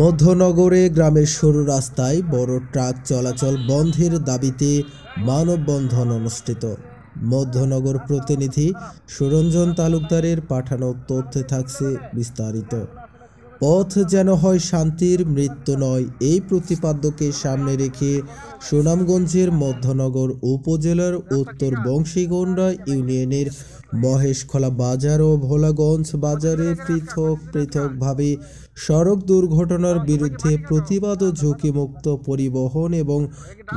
মধ্যনগরে গ্রামের সরু রাস্তায় বড় ট্রাক চলাচল বন্ধের দাবিতে মানববন্ধন অনুষ্ঠিত। মধ্যনগর প্রতিনিধি সুরঞ্জন তালুকদারের পাঠানো তথ্যে থাকছে বিস্তারিত। পথ যেন হয় শান্তির, মৃত্যু নয়, এই প্রতিপাদ্যকে সামনে রেখে সুনামগঞ্জের মধ্যনগর উপজেলার উত্তর বংশীগন্ডা ইউনিয়নের মহেশখোলা বাজার ও ভোলাগঞ্জ বাজারে পৃথকভাবে সড়ক দুর্ঘটনার বিরুদ্ধে প্রতিবাদ ও ঝুঁকিমুক্ত পরিবহন এবং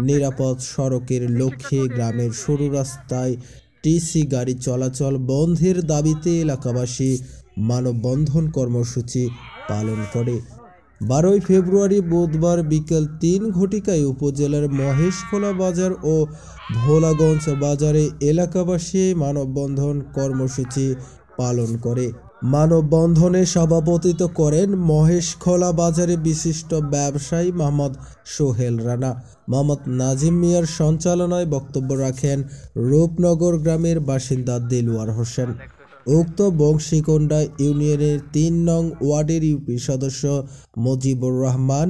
নিরাপদ সড়কের লক্ষ্যে গ্রামের সরু রাস্তায় টিসি গাড়ি চলাচল বন্ধের দাবিতে এলাকাবাসী মানববন্ধন কর্মসূচি পালন করে। 12 ফেব্রুয়ারি বুধবার বিকেল 3 ঘটিকায় উপজেলার মহেশখোলা বাজার ও ভোলাগঞ্জ বাজারে এলাকাবাসী মানববন্ধন কর্মসূচি পালন করে। মানববন্ধনে সভাপতিত্ব করেন মহেশখোলা বাজারে বিশিষ্ট ব্যবসায়ী মোহাম্মদ সোহেল রানা। মোহাম্মদ নাজিম মিয়ার সঞ্চালনায় বক্তব্য রাখেন রূপনগর গ্রামের বাসিন্দা দেলোয়ার হোসেন। উক্ত বংশীগন্ডা ইউনিয়নের 3 নং ওয়ার্ডের ইউপি সদস্য মুজিবুর রহমান,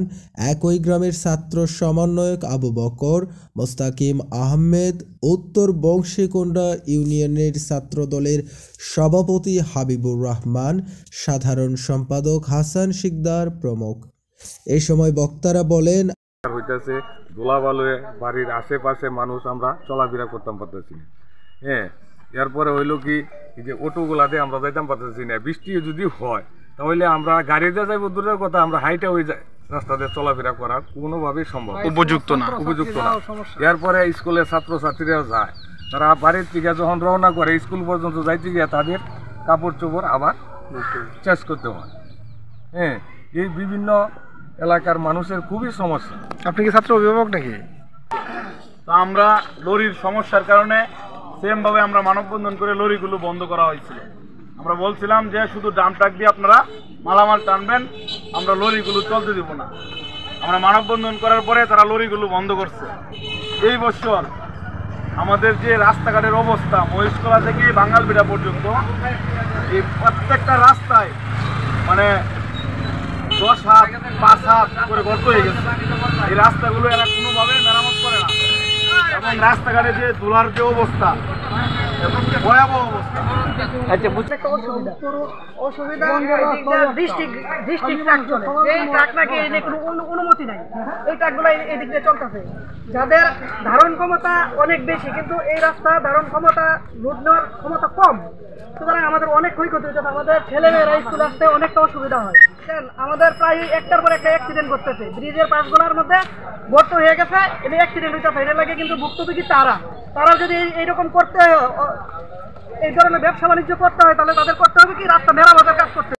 একই গ্রামের ছাত্র সমন্বয়ক আবু বকর, মোস্তাকিম আহমেদ, উত্তর বংশীগন্ডা ইউনিয়নের ছাত্র দলের সভাপতি হাবিবুর রহমান, সাধারণ সম্পাদক হাসান শিকদার প্রমুখ। এই সময় বক্তারা বলেন, হইতেছে ধুলাবালুয়ে বাড়ির আশেপাশে মানুষ আমরা চলাফেরা করতাম পারতেছি না। এরপরে হইলো কি যে অটোগুলাতে আমরা যাইতাম পারতেছি না। বৃষ্টি যদি হয় তাহলে আমরা গাড়িতে যাইব দূরের কথা, আমরা হাইটে ওই রাস্তাতে চলাফেরা করা কোনোভাবেই সম্ভব উপযুক্ত না। এরপরে স্কুলের ছাত্রছাত্রীরা যায়, তারা বাড়ির থেকে যখন রওনা করে স্কুল পর্যন্ত যাইতে গিয়ে তাদের কাপড় চোপড় আবার চেঞ্জ করতে হয়। এই বিভিন্ন এলাকার মানুষের খুবই সমস্যা। আপনি কি ছাত্র অভিভাবক নাকি? তো আমরা লরির সমস্যার কারণে সেমভাবে আমরা মানববন্ধন করে লরিগুলো বন্ধ করা হয়েছিল। আমরা বলছিলাম যে শুধু ড্রাম ট্রাক দিয়ে আপনারা মালামাল টানবেন, আমরা লরিগুলো চলতে দিব না। আমরা মানববন্ধন করার পরে তারা লরিগুলো বন্ধ করছে। এই বছর আমাদের যে রাস্তাঘাটের অবস্থা মহেশখোলা থেকে বাঙ্গালবিড়া পর্যন্ত এই প্রত্যেকটা রাস্তায় মানে 10 হাত 5 হাত করে গর্ত হয়ে গেছে। এই রাস্তাগুলো এরা কোনোভাবে মেরামত করে না এবং রাস্তাঘাটে যে ধুলার যে অবস্থা ভয়াবহ অবস্থা। অনুমতি নাই, এই ট্রাকগুলো এদিক দিয়ে চলতেছে, যাদের ধারণ ক্ষমতা অনেক বেশি কিন্তু এই রাস্তা ধারণ ক্ষমতা লোড নেওয়ার ক্ষমতা কম, সুতরাং আমাদের অনেক ক্ষয়ক্ষতি হচ্ছে। আমাদের ছেলেমেয়েরা স্কুল আসতে অনেকটা অসুবিধা হয়। আমাদের প্রায় একটার পর একটা অ্যাক্সিডেন্ট করতেছে, ব্রিজের পাশগুলোর মধ্যে গর্ত হয়ে গেছে, এমনি অ্যাক্সিডেন্ট হইতেছে। এটা লাগে কিন্তু ভুক্তভোগী তারা যদি এইরকম করতে হয়, এই ধরনের ব্যবসা বাণিজ্য করতে হয়, তাহলে তাদের করতে হবে কি রাস্তা মেরামতের কাজ করতে।